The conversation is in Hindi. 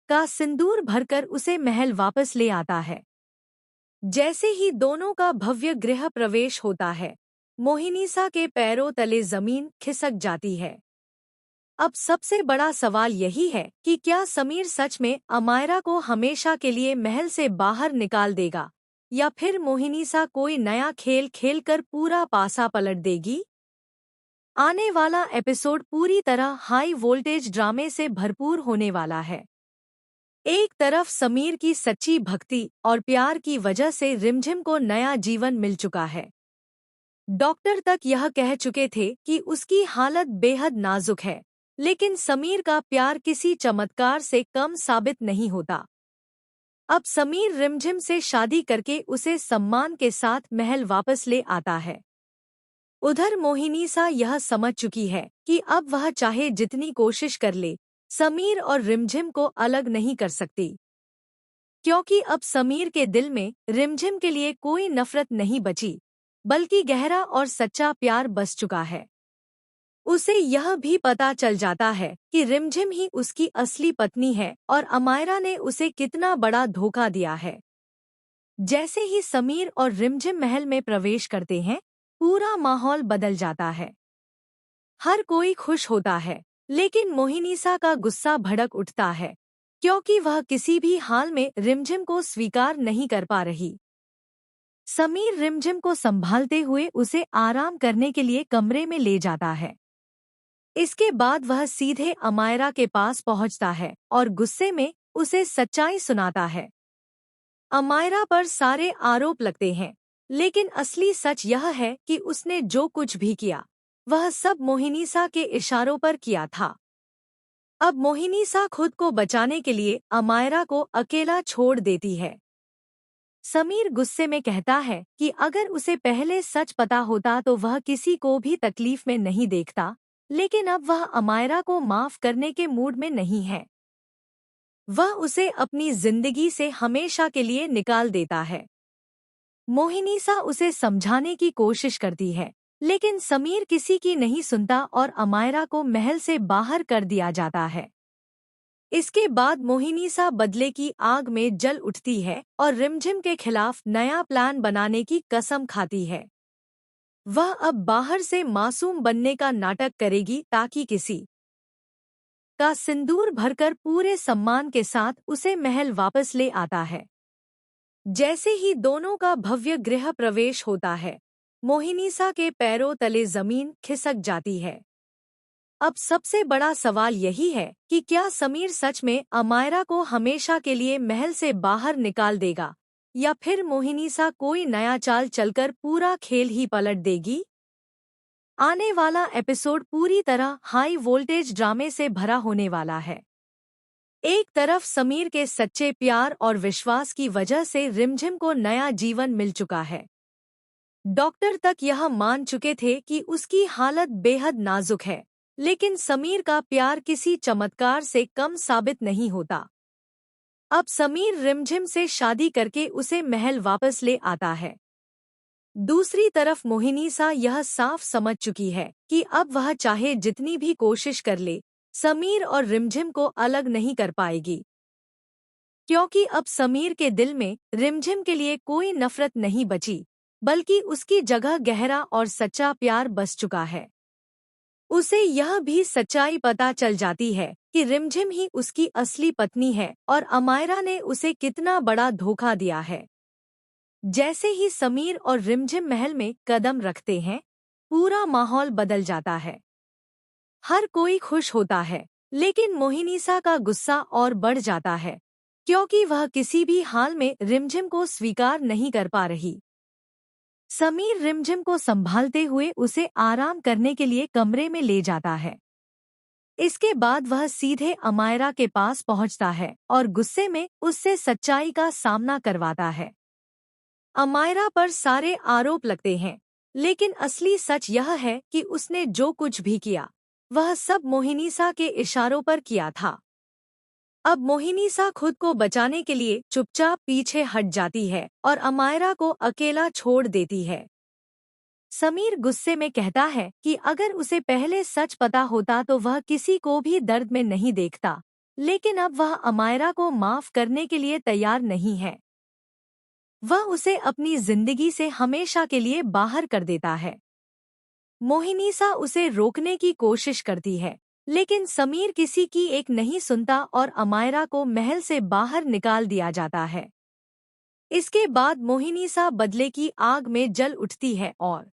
का सिंदूर भरकर उसे महल वापस ले आता है। जैसे ही दोनों का भव्य गृह प्रवेश होता है, मोहिनीसा के पैरों तले जमीन खिसक जाती है। अब सबसे बड़ा सवाल यही है कि क्या समीर सच में अमायरा को हमेशा के लिए महल से बाहर निकाल देगा, या फिर मोहिनीसा कोई नया खेल खेलकर पूरा पासा पलट देगी। आने वाला एपिसोड पूरी तरह हाई वोल्टेज ड्रामे से भरपूर होने वाला है। एक तरफ समीर की सच्ची भक्ति और प्यार की वजह से रिमझिम को नया जीवन मिल चुका है। डॉक्टर तक यह कह चुके थे कि उसकी हालत बेहद नाजुक है, लेकिन समीर का प्यार किसी चमत्कार से कम साबित नहीं होता। अब समीर रिमझिम से शादी करके उसे सम्मान के साथ महल वापस ले आता है। उधर मोहिनीसा यह समझ चुकी है कि अब वह चाहे जितनी कोशिश कर ले, समीर और रिमझिम को अलग नहीं कर सकती, क्योंकि अब समीर के दिल में रिमझिम के लिए कोई नफरत नहीं बची, बल्कि गहरा और सच्चा प्यार बस चुका है। उसे यह भी पता चल जाता है कि रिमझिम ही उसकी असली पत्नी है और अमायरा ने उसे कितना बड़ा धोखा दिया है। जैसे ही समीर और रिमझिम महल में प्रवेश करते हैं, पूरा माहौल बदल जाता है। हर कोई खुश होता है, लेकिन मोहिनीसा का गुस्सा भड़क उठता है, क्योंकि वह किसी भी हाल में रिमझिम को स्वीकार नहीं कर पा रही। समीर रिमझिम को संभालते हुए उसे आराम करने के लिए कमरे में ले जाता है। इसके बाद वह सीधे अमायरा के पास पहुंचता है और गुस्से में उसे सच्चाई सुनाता है। अमायरा पर सारे आरोप लगते हैं, लेकिन असली सच यह है कि उसने जो कुछ भी किया, वह सब मोहिनीसा के इशारों पर किया था। अब मोहिनीसा खुद को बचाने के लिए अमायरा को अकेला छोड़ देती है। समीर गुस्से में कहता है कि अगर उसे पहले सच पता होता तो वह किसी को भी तकलीफ में नहीं देखता, लेकिन अब वह अमायरा को माफ करने के मूड में नहीं है। वह उसे अपनी जिंदगी से हमेशा के लिए निकाल देता है। मोहिनीसा उसे समझाने की कोशिश करती है, लेकिन समीर किसी की नहीं सुनता और अमायरा को महल से बाहर कर दिया जाता है। इसके बाद मोहिनीसा बदले की आग में जल उठती है और रिमझिम के खिलाफ नया प्लान बनाने की कसम खाती है। वह अब बाहर से मासूम बनने का नाटक करेगी ताकि किसी का सिंदूर भरकर पूरे सम्मान के साथ उसे महल वापस ले आता है। जैसे ही दोनों का भव्य गृह प्रवेश होता है, मोहिनीसा के पैरों तले जमीन खिसक जाती है। अब सबसे बड़ा सवाल यही है कि क्या समीर सच में अमायरा को हमेशा के लिए महल से बाहर निकाल देगा, या फिर मोहिनीसा कोई नया चाल चलकर पूरा खेल ही पलट देगी। आने वाला एपिसोड पूरी तरह हाई वोल्टेज ड्रामे से भरा होने वाला है। एक तरफ समीर के सच्चे प्यार और विश्वास की वजह से रिमझिम को नया जीवन मिल चुका है। डॉक्टर तक यह मान चुके थे कि उसकी हालत बेहद नाजुक है, लेकिन समीर का प्यार किसी चमत्कार से कम साबित नहीं होता। अब समीर रिमझिम से शादी करके उसे महल वापस ले आता है। दूसरी तरफ मोहिनीसा यह साफ समझ चुकी है कि अब वह चाहे जितनी भी कोशिश कर ले, समीर और रिमझिम को अलग नहीं कर पाएगी, क्योंकि अब समीर के दिल में रिमझिम के लिए कोई नफरत नहीं बची, बल्कि उसकी जगह गहरा और सच्चा प्यार बस चुका है। उसे यह भी सच्चाई पता चल जाती है कि रिमझिम ही उसकी असली पत्नी है और अमायरा ने उसे कितना बड़ा धोखा दिया है। जैसे ही समीर और रिमझिम महल में कदम रखते हैं, पूरा माहौल बदल जाता है। हर कोई खुश होता है, लेकिन मोहिनीसा का गुस्सा और बढ़ जाता है, क्योंकि वह किसी भी हाल में रिमझिम को स्वीकार नहीं कर पा रही। समीर रिमझिम को संभालते हुए उसे आराम करने के लिए कमरे में ले जाता है। इसके बाद वह सीधे अमायरा के पास पहुंचता है और गुस्से में उससे सच्चाई का सामना करवाता है। अमायरा पर सारे आरोप लगते हैं, लेकिन असली सच यह है कि उसने जो कुछ भी किया, वह सब मोहिनीसा के इशारों पर किया था। अब मोहिनीसा खुद को बचाने के लिए चुपचाप पीछे हट जाती है और अमायरा को अकेला छोड़ देती है। समीर गुस्से में कहता है कि अगर उसे पहले सच पता होता तो वह किसी को भी दर्द में नहीं देखता, लेकिन अब वह अमायरा को माफ करने के लिए तैयार नहीं है। वह उसे अपनी जिंदगी से हमेशा के लिए बाहर कर देता है। मोहिनीसा उसे रोकने की कोशिश करती है, लेकिन समीर किसी की एक नहीं सुनता और अमायरा को महल से बाहर निकाल दिया जाता है। इसके बाद मोहिनीसा बदले की आग में जल उठती है और